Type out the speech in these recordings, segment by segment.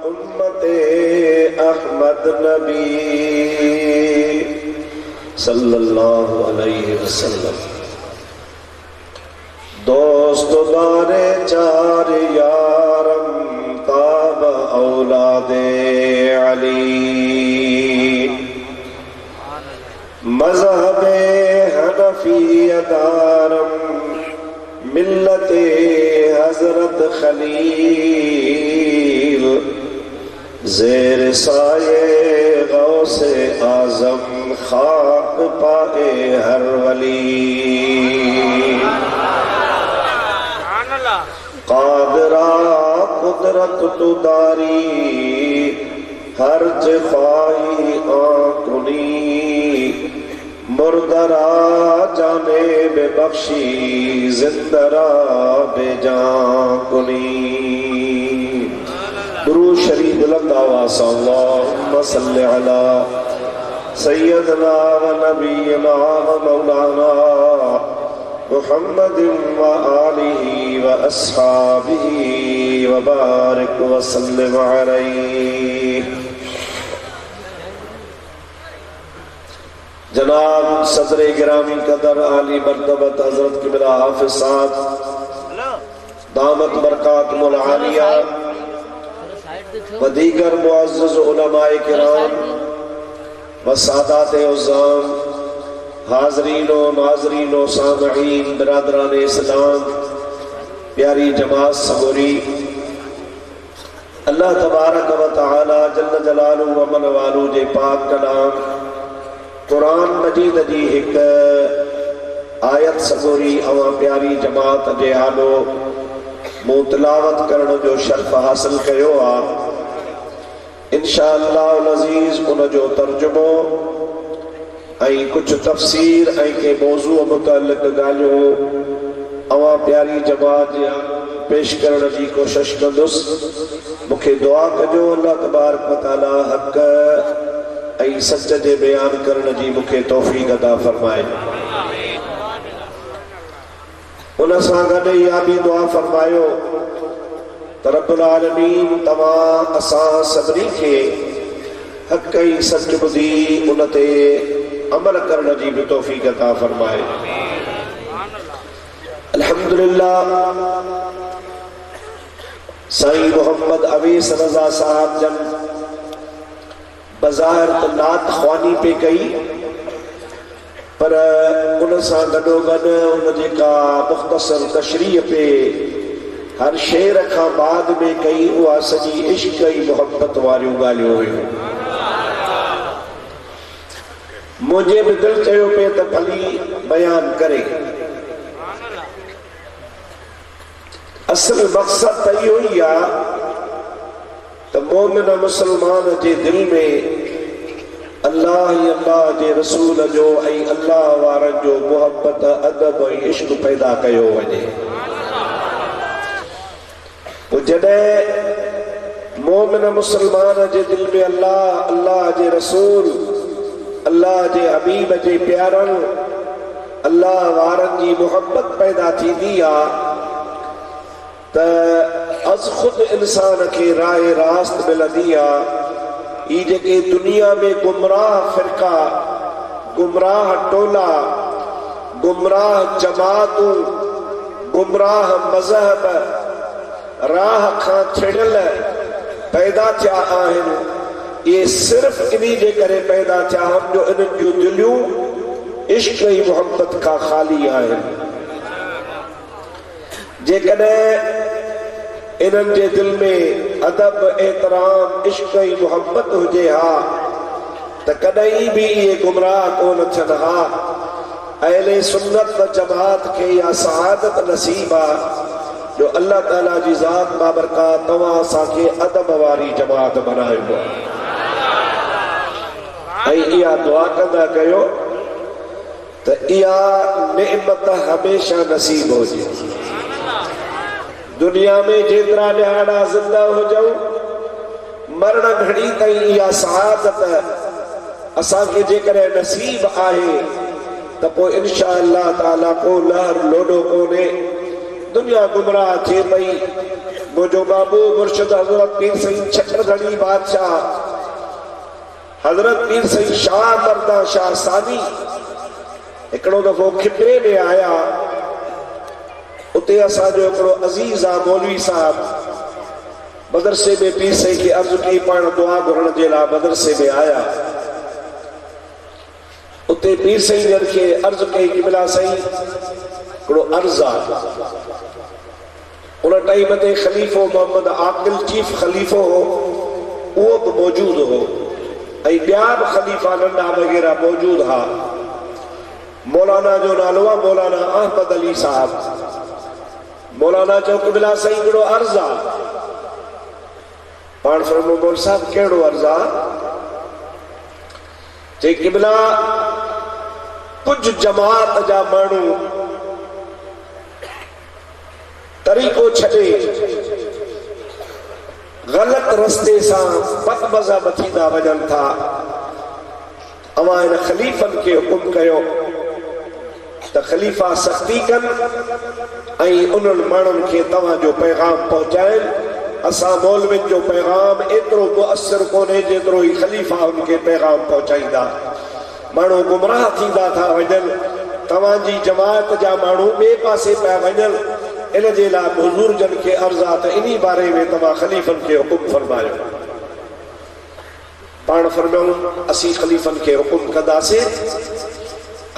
उम्मते अहमद नबी सल्लल्लाहु अलैहि वसल्लम। दोस्त दारे चार यारम ताब औलादे अली। मज़हबे हनफियदारम मिल्लते हजरत खलील। ज़ेर साये गौसे आज़म खाक पाए हर वली। कादरा कुदरत तुदारी हर ख्वाही आकुनी। मुर्दरा जाने बेबख्शी जिंदरा बेजाकुनी। दुरूद शरीफ बुलंद आवाज़ से अल्लाहुम्मा सल्लि अला सय्यदना व नबीना व मौलाना मुहम्मदिन व आलिहि व अस्हाबिहि व बारिक व सल्लिम अलैहि। जनाब सदर गिरामी कदर आली मर्तबत हजरत किबला हाफिज साहब दामत बरकातुहुल आलिया व दीगर मुअज़्ज़ज़ उलमाए किराम व सादात उज़्ज़ाम, हाज़रीनो नाज़रीनो सामईन, बिरादरान इस्लाम, प्यारी जमात सबूरी। अल्लाह तबारक व तआला जल्ल जलालुहु व मन वालू जे पाक कलाम कुरान मजीद जी एक आयत सबूरी अवां प्यारी जमात जे आलो मूं तिलावत करण जो शर्फ हासिल कयो आ। इंशाअल्लाह अज़ीज़ उन जो तर्जुमो ऐं कुछ तफ़सीर ऐं के मौज़ू मुतअल्लिक़ ॻाल्हियूं अवां प्यारी जमात जे पेश करण जी कोशिश कंदुसि। मूंखे दुआ कजो अल्लाह तबारक व तआला हक़ ऐं सच जे बयान करण जी मूंखे तौफ़ीक़ अता फरमाए। उन सां गॾु इहा बि दुआ फरमायो त रब्बुल आलमीन तव्हां असां सभिनी खे हक़ ऐं सच ॿुधी उन ते अमल करण जी बि तौफ़ीक़ अता फरमाए। अल्हम्दुलिल्लाह साईं मोहम्मद अवीस रज़ा साहब जन बज़ाहिर तो नात ख्वानी पे कई, पर उन सां गॾोगॾु उन जेका मुख़्तसर तशरीह पे हर शेर खां बाद में कई उहा सॼी इश्क ऐं मोहब्बत वारियूं ॻाल्हियूं हुयूं। मुंहिंजे बि दिलि चयो पे त भली बयान करे। असल मक़सद त इहो ई आहे त मोमिन मुसलमान जे दिल में अल्लाह अल्लाह जे रसूल जो ऐं अल्लाह वारनि जो मोहब्बत अदब ऐं इश्क पैदा कयो वञे। पोइ जॾहिं मोमिन मुसलमान जे दिल में अल्लाह अल्लाह जे रसूल अल्लाह जे हबीब जे प्यारनि अल्लाह वारनि जी मोहब्बत पैदा थींदी आहे त अज खुद इंसान के राय रास्त मिलंदी आहे। ये जेके दुनिया में गुमराह फिरका, गुमराह टोला, गुमराह जमातूं, गुमराह मज़हब राह खां थिड़ियल पैदा थिया आहिनि, ये सिर्फ़ इन्ही जे करे पैदा थिया आहिनि जो इन्हनि जूं दिलियूं इश्क ऐं मोहब्बत खां ख़ाली आहिनि। जेकॾहिं इन्हनि जे दिल में अदब एतराम इश्क ऐं मोहब्बत हुजे हा त कॾहिं बि इहे गुमराह कोन थियनि हा। अहले सुन्नत व जमात खे इहा सआदत नसीब आहे जो अल्लाह ताला जी ज़ात बाबरकात तव्हां असांखे अदब वारी जमात बनायो आहे। ऐं इहा दुआ कंदा कयो त इहा नेमत हमेशा नसीब हुजे। दुनिया में जेतिरा ॾियारा ज़िंदा हुजऊं मरण घड़ी ताईं इहा सआदत असांखे जेकॾहिं नसीब आहे त पोइ इंशा अल्लाह ताला को लहर लोॾो कोन्हे। दुनिया गुमराह थिए पई, मुझो बाबू मुर्शिद हजरत पीर सईद छत्रधणी बादशाह हजरत पीर सईद शाह मर्दा शाह सानी एकड़ो दफो खिपरे में आया। उते असांजो एकड़ो अजीज आ मौलवी साहब मदरसे में पीर सईद की अर्ज की पाण दुआ घुरण जे लाइ मदरसे में आया। उते पीर सईद के अर्ज कई कि मिला सही एकड़ो अर्ज आ। उन टाइम ते खलीफो मोहम्मद आकिल चीफ खलीफो हो, वो भी मौजूद हो, ॿिया बि खलीफा नंढा वग़ैरह मौजूद हा। मौलाना जो नालो आहे मौलाना अहमद अली साहब। मौलाना चयो कि बिला सही हिकिड़ो अर्ज़ आहे। पाण फरमो मौल साहब कहिड़ो अर्ज़ आहे? चई कि बिला कुछ जमात जा माण्हू तरीक़ो छॾे गलत रस्ते सां बदमज़हब थींदा वञनि था। अवां हिन ख़लीफ़नि खे हुकुम कयो त ख़लीफ़ा सख़्ती कनि ऐं उन्हनि माण्हुनि खे तव्हांजो पैगाम पहुचाइनि। असां मौलवियुनि जो पैगाम एतिरो मुअस्सिर कोन्हे जेतिरो ई ख़लीफ़ा उनखे पैगाम पहुचाईंदा। माण्हू गुमराह थींदा था वञनि, तव्हांजी जमात जा माण्हू ॿिए पासे पिया वञनि। इन जे लाइ हुज़ूर जन खे अर्ज़ आहे त इन्ही बारे में तव्हां ख़लीफ़नि खे हुकुम फरमायो। पाण फरमायूं असीं ख़लीफ़नि खे हुकुम कंदासीं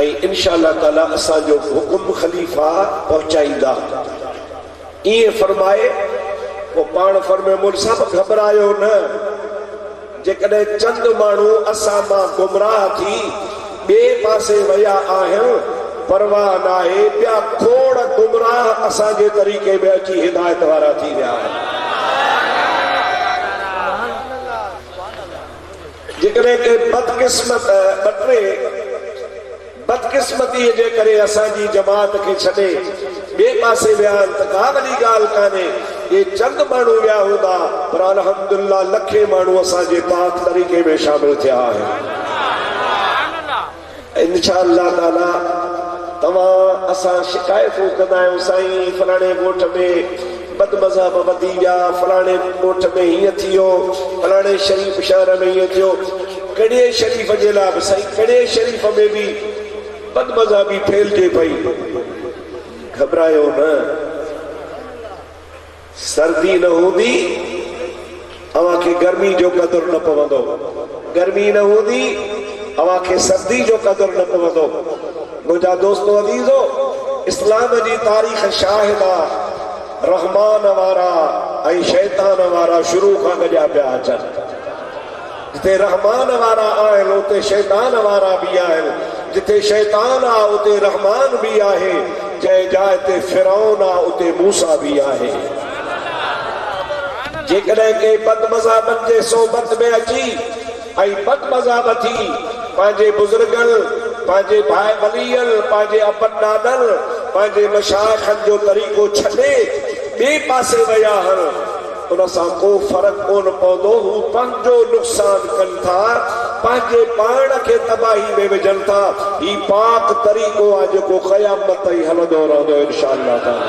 ऐं इंशाअल्लाह ताला असांजो हुकुम ख़लीफ़ा पहुचाईंदा। ईअं फरमाए पोइ पाण फरमायो मुल साहब घबरायो न, जेकॾहिं चंद माण्हू असां मां गुमराह थी ॿिए पासे विया आहिनि परवाह न आहे, ॿिया खोड़ गुमराह असांजे तरीक़े में अची हिदायत वारा थी विया आहिनि। जेकॾहिं के बदकिस्मतीअ जे करे असांजी जमात खे छॾे ॿिए पासे विया आहिनि त का वॾी ॻाल्हि कान्हे। ये चंद माण्हू विया हूंदा पर अल्हम्दुलिल्लाह लखे माण्हू असांजे पाक तरीक़े में शामिल थिया आहिनि। इंशाअल्लाह ताला तव्हां असां शिकायतूं कंदा आहियूं साईं फलाणे ॻोठ में बदमज़हब वधी विया, फलाणे ॻोठ में हीअं थी वियो, फलाणे शरीफ़ शहर में हीअं थियो। कहिड़े शरीफ़ जे लाइ बि साईं कहिड़े शरीफ़ में बि बदमज़हबी फैलिजे पई। घबरायो न, सर्दी न हूंदी अव्हांखे गर्मी जो क़दुरु न पवंदो, गर्मी न हूंदी अव्हांखे सर्दी जो क़दुरु न पवंदो। मुंहिंजा दोस्तो अज़ीज़ो, इस्लाम जी तारीख़ शाहिद आहे रहमान वारा ऐं शैतान वारा शुरू खां गॾिया पिया अचनि। जिते रहमान वारा आहिनि उते शैतान वारा बि आहिनि, जिते शैतान आहे उते रहमान बि आहे, जंहिं जाइ ते फिरौन आहे उते मूसा बि आहे। जेकॾहिं के बदमज़हबनि जे सोबत में अची ऐं बदमज़हब थी पंहिंजे बुज़ुर्गनि, पंहिंजे भाई वलीअनि, पंहिंजे अबनि ॾाॾनि, पंहिंजे मशाइखनि जो तरीक़ो छॾे ॿिए पासे विया आहिनि, उन सां को फ़र्क़ु कोन पवंदो। हू पंहिंजो नुक़सान कनि था, पंहिंजे पाण खे तबाही में विझनि था। ही पाक तरीक़ो आहे जेको क़यामत ताईं हलंदो रहंदो इंशाअल्लाह ताला।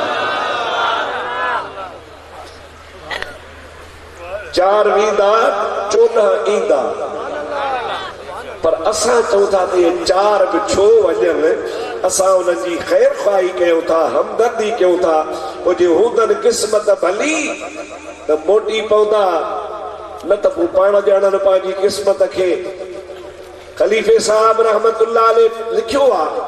4 वेंदा 14 ईंदा, पर असां चऊं था त इहे 4 बि छो वञनि। असां उन्हनि जी ख़ैर ख़्वाही कयूं था, हमदर्दी कयूं था। पोइ जे हूंदनि क़िस्मत भली त मोटी पवंदा, न त पोइ पाण ॼाणनि पंहिंजी क़िस्मत खे। ख़लीफ़े साहब रहमतुल्लाह अलैह लिखियो आहे,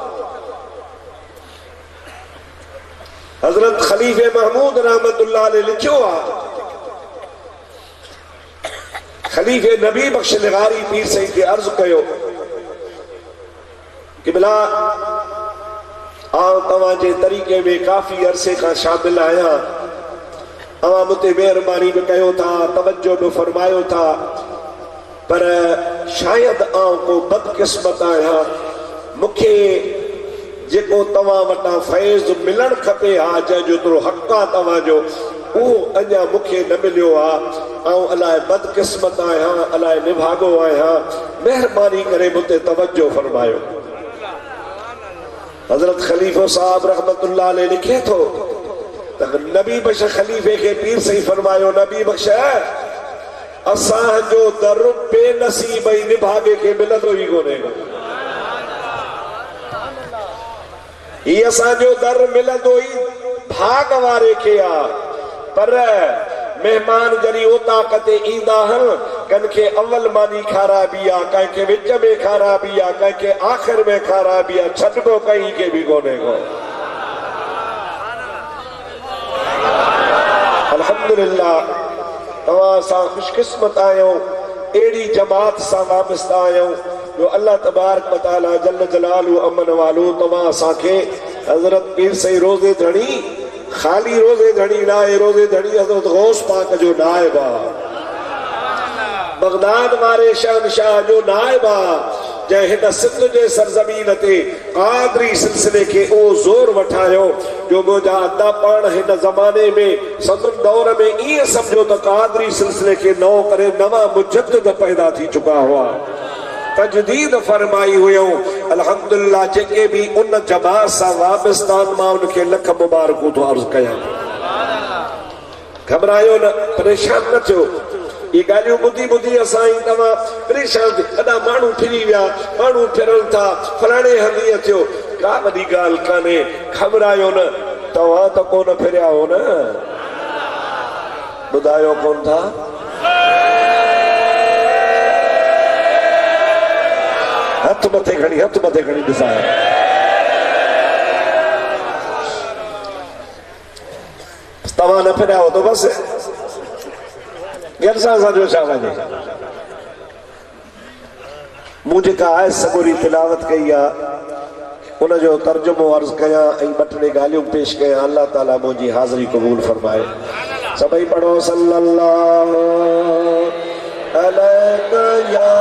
हज़रत ख़लीफ़े महमूद रहमतुल्लाह अलैह लिखियो आहे, ख़लीफ़े नबी बख्श निगारी पीर सईद खे अर्ज़ कयो कि बिला आउं तव्हांजे तरीक़े में काफ़ी अरसे खां शामिल आहियां। अवां मूं ते महिरबानी बि कयो था, तवज्जो बि फरमायो था, पर शायदि आउं को बदकिस्मत आहियां। मूंखे जेको तव्हां वटां फैज़ मिलणु खपे हा, जेतिरो हक़ आहे तव्हांजो, उहो अञा मूंखे न मिलियो आहे। ऐं अलाए बदकिस्मत आहियां, अलाए निभागो आहियां। महिरबानी करे मूं ते तवज्जो फरमायो। हज़रत ख़लीफ़ो साहब रहमतुल्लाह अलैह लिखे थो नबी बख्श खलीफे के पीर से ही फरमायो, नबी बख्श असां जो दर बेनसीब ही निभागे के मिलंदो ही कोने, ही असां जो दर मिलंदो ही भाग वारे के आ। पर मेहमान जरी ओ ताकत ईंदा हन, कंहिंखे अव्वल मानी खाराबी आ, कंहिंखे विच में खाराबी आ, कंहिंखे आखिर में खाराबी आ, छॾिबो कहीं के भी कोने को। अल्हम्दुलिल्लाह तव्हां सां खुशकिस्मत आहियो, अहिड़ी जमात सां वाबस्ता आहियो जो अल्लाह तबारक व तआला जल्ल जलालहू अमन वालो तव्हां असांखे हज़रत पीर सई रोज़े धणी, खाली रोज़े धणी ना आहे, रोज़े धणी हज़रत गौस पाक जो नाइब आहे, बगदाद वारे शहनशाह जो नाइब आहे, जंहिं हिन सिंध जे सरज़मीन ते क़ादरी सिलसिले खे ओ ज़ोर वठायो जो मुंहिंजा अदा पाण हिन ज़माने में सदन दौर में ईअं सम्झो त क़ादरी सिलसिले खे नओं करे नवां मुजद्दिद पैदा थी चुका हुआ, तजदीद फरमाई हुयूं। अल्हम्दुलिल्लाह जेके भी उन जमात सां वाबस्तान मां उनखे लख मुबारकूं थो अर्ज़ कयां। घबरायो न, परेशान न थियो, ये गालियों बुद्धि बुद्धि असाई तव्हां परेशान अदा माण्हू फिरी विया, माण्हू फिरनि था, फलाणे हंधि थियो, का वॾी ॻाल्हि कान्हे, घबरायो न, तव्हां त कोन फिरिया हो न, ॿुधायो कोन था। हथ मथे खणी ॾिसायो, तव्हां न फिरिया हो तो बस घर सां असांजो छा वञे। मूं जेका आहे सबूरी तिलावत कई आहे उनजो तर्जुमो अर्ज़ कयां ऐं ॿ टे ॻाल्हियूं पेश कयां। अल्लाह ताला मुंहिंजी हाज़िरी क़बूल फरमाए। सभई पढ़ो सल्लल्लाहु अलैहि या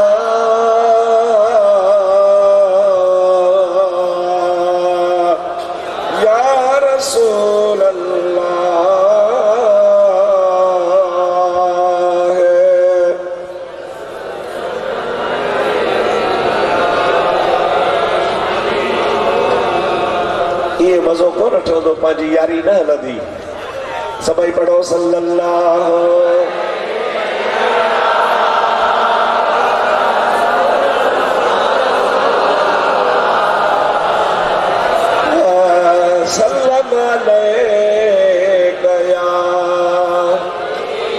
रसूल अल्लाह। ये मज़ो कोन ठहंदो, पंहिंजी यारी न हलंदी। सभई पढ़ो सल्लल्लाहु सल्लम अलैका या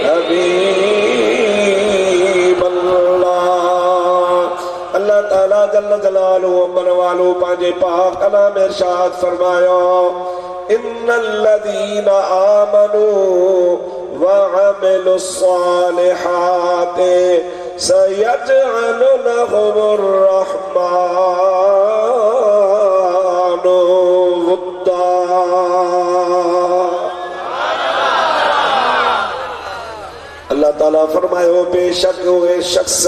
हबीबल्लाह। अल्लाह ताला जल्ल जलालहू अमन वालो पंहिंजे पाक कलाम में इरशाद फरमायो, इन्नल्लज़ीना आमनू व अमिलुस्सालिहाति सयजअलु लहुमुर रहमानु वुद्दा। अल्लाह ताला फरमायो, बेशक उहे शख्स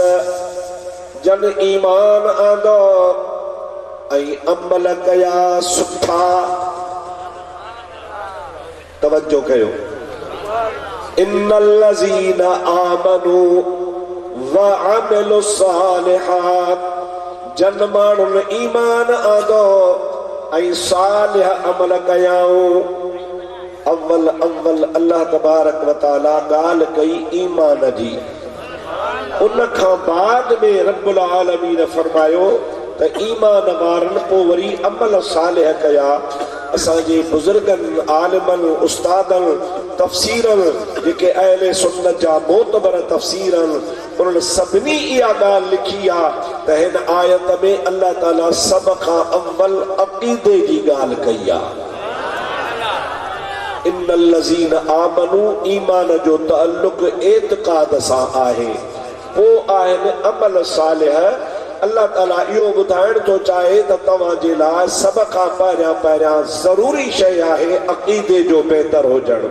जन ईमान आंदो ऐं अमल कया सुठा, तवज्जो कयो, इन्नल्लज़ीना आमनू व अमिलुस्सालिहात, जन माण्हुनि ईमान आंदो ऐं सालिह अमल कयाऊं। अव्वल अल्लाह तबारक व तआला ॻाल्हि कई ईमान जी, उन खां बाद में रब्बुल आलमीन फरमायो त ईमान वारनि पोइ वरी अमल सालिह कया। असांजे बुजुर्गनि, आलिमनि, उस्तादनि, तफ़सीरनि, जेके अहले सुन्नत जा मोतबर तफ़सीरनि, उन्हनि सभिनी इहा ॻाल्हि लिखी आहे त हिन आयत में अल्लाह ताला सभ खां अव्वल अक़ीदे जी ॻाल्हि कई आहे। इन्नल्लज़ीना आमनू, ईमान जो तअल्लुक़ एतिक़ाद सां आहे, पोइ आहिनि अमल सालिह। अल्लाह ताला इहो ॿुधाइण थो चाहे त तव्हांजे लाइ सभ खां पहिरियां ज़रूरी शइ आहे अक़ीदे जो बहितर हुजणु,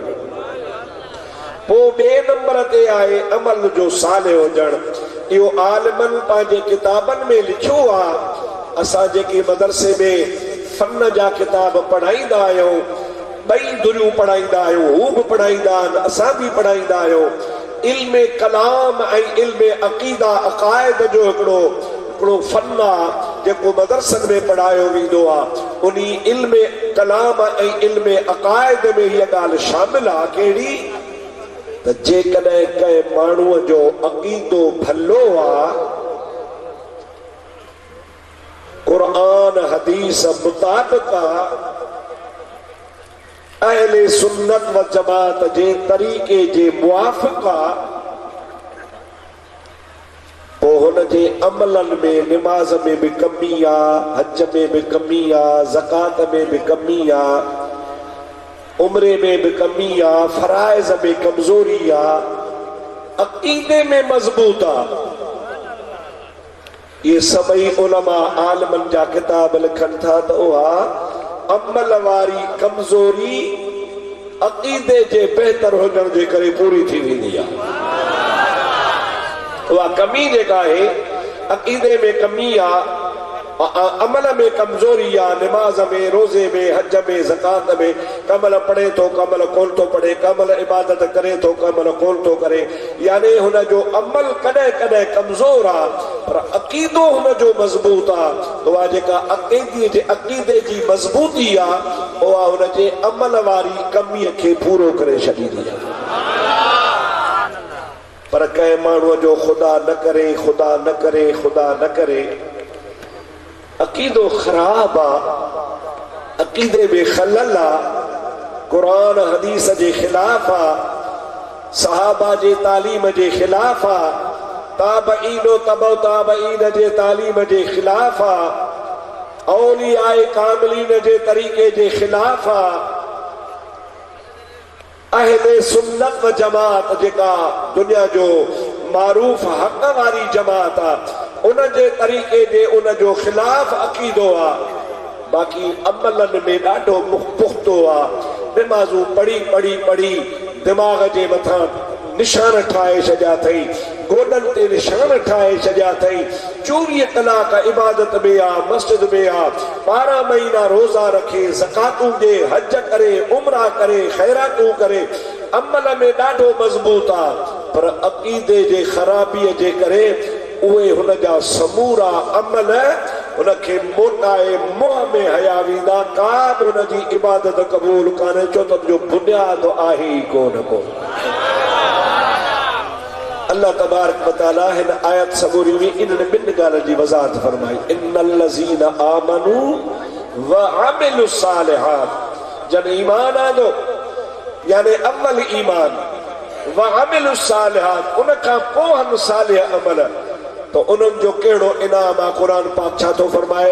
पोइ ॿिए नंबर ते आहे अमल जो सालिह हुजणु। इहो आलिमनि पंहिंजे किताबनि में लिखियो आहे। असां जेके मदरसे में फन जा किताब पढ़ाईंदा आहियूं, ॿई दुरियूं पढ़ाईंदा आहियूं, हू बि पढ़ाईंदा आहिनि, असां बि पढ़ाईंदा आहियूं। इल्म कलाम ऐं इल्म अक़ीदा अक़ाइद जो हिकिड़ो फन आहे। जेको मदरसन में पढ़ायो वेंदो आहे उन इल्म कलाम ऐं इल्म अक़ाइद में हीअ ॻाल्हि शामिल आहे कहिड़ी त जेकॾहिं कंहिं माण्हूअ जो अक़ीदो भलो आहे क़ुरान हदीस मुताबिक़ अहले सुन्नत व जमात जे तरीक़े जे मुआफ़िक़ आहे हुनजे अमलन में निमाज़ में भी कमी आहे, हज में भी कमी आहे, ज़कात में भी कमी आहे, उम्रे में भी कमी आहे, फराइज़ में कमज़ोरी आहे, अक़ीदे में मज़बूत आहे। ये सभई उलमा आलिमन जा किताब लिखनि था त उहा अमल वारी कमज़ोरी अक़ीदे जे बहितर हुजण जे करे पूरी थी वेंदी आहे। वह कमी जेका है अक़ीदे में कमी आ, अमल में कमजोरी आ, नमाज में, रोजे में, हज में, ज़कात में कमल पढ़े तो कमल कोन तो पढ़े, कमल इबादत करे तो कमल कोन तो करे, यानी हुन जो अमल कॾहिं कॾहिं कमज़ोर आ पर अक़ीदो हुन जो मज़बूत आ। तो वह जेका अक़ीदे जी मज़बूती आ उहा हुन जे अमल वारी कमीअ खे पूरो करे छॾींदी आहे। पर कंहिं माण्हूअ जो खुदा न करे, खुदा न करे, खुदा न करे अक़ीदो ख़राब आहे, अक़ीदे में खलल आहे, क़ुरान हदीस जे ख़िलाफ़ आहे, सहाबा जे तालीम जे ख़िलाफ़ आहे, ताबईनो तबउ ताबईन जे तालीम जे ख़िलाफ़ आहे, औलियाए कामिलीन जे तरीक़े जे ख़िलाफ़ आहे। अहले सुन्नत व जमात जेका दुनिया जो मारूफ हक़ वारी जमात आहे उन जे तरीक़े जे उन जो ख़िलाफ़ अक़ीदो आहे। बाक़ी अमलन में ॾाढो पुख़्तो आहे। नमाज़ूं पढ़ी पढ़ी पढ़ी दिमाग़ जे मथां निशान ठाहे छॾिया अथई, गोॾनि ते निशान ठाहे छॾिया अथई। 24 कलाक इबादत में आ, मस्जिद में आ, 12 महीना रोज़ा रखे, ज़कातूं ॾे, हज करे, उमरा करे, ख़ैरातूं करे, अमल में ॾाढो मज़बूत आ पर अक़ीदे जे ख़राबीअ जे करे उहे हुन जा समूरा अमल उनखे मोटाए मुंहं में हया वेंदा, का बि हुन जी इबादत क़बूल कान्हे, छो त जो बुनियाद आहे ई कोन को। अल्लाह तबारक व तआला हिन आयत सबूरी में इन्हनि ॿिनि ॻाल्हियुनि जी वज़ाहत फरमाई। इन्नल लज़ीना आमनू व अमिलुस सालिहात, जन ईमान आंदो यानी अव्वल ईमान, व अमिलुस सालिहात उन खां पोइ हम सालिह अमल, तो उन्हनि जो कहिड़ो इनाम आहे? क़ुरान पाक छा थो फरमाए?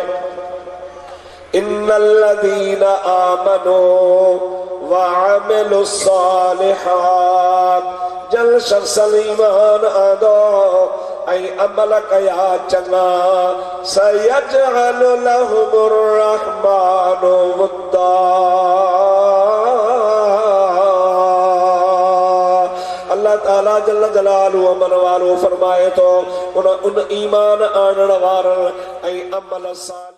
इन्नल लज़ीना आमनू व अमिलुस सालिहात, जल शख्स ईमान आंदो ऐं अमल कया चङा, सयजअलु लहुमुर रहमानु वुद्दा, अल्लाह ताला जल जलालु अमल वारो फरमाए तो उन ईमान आणण वारनि ऐं अमल सां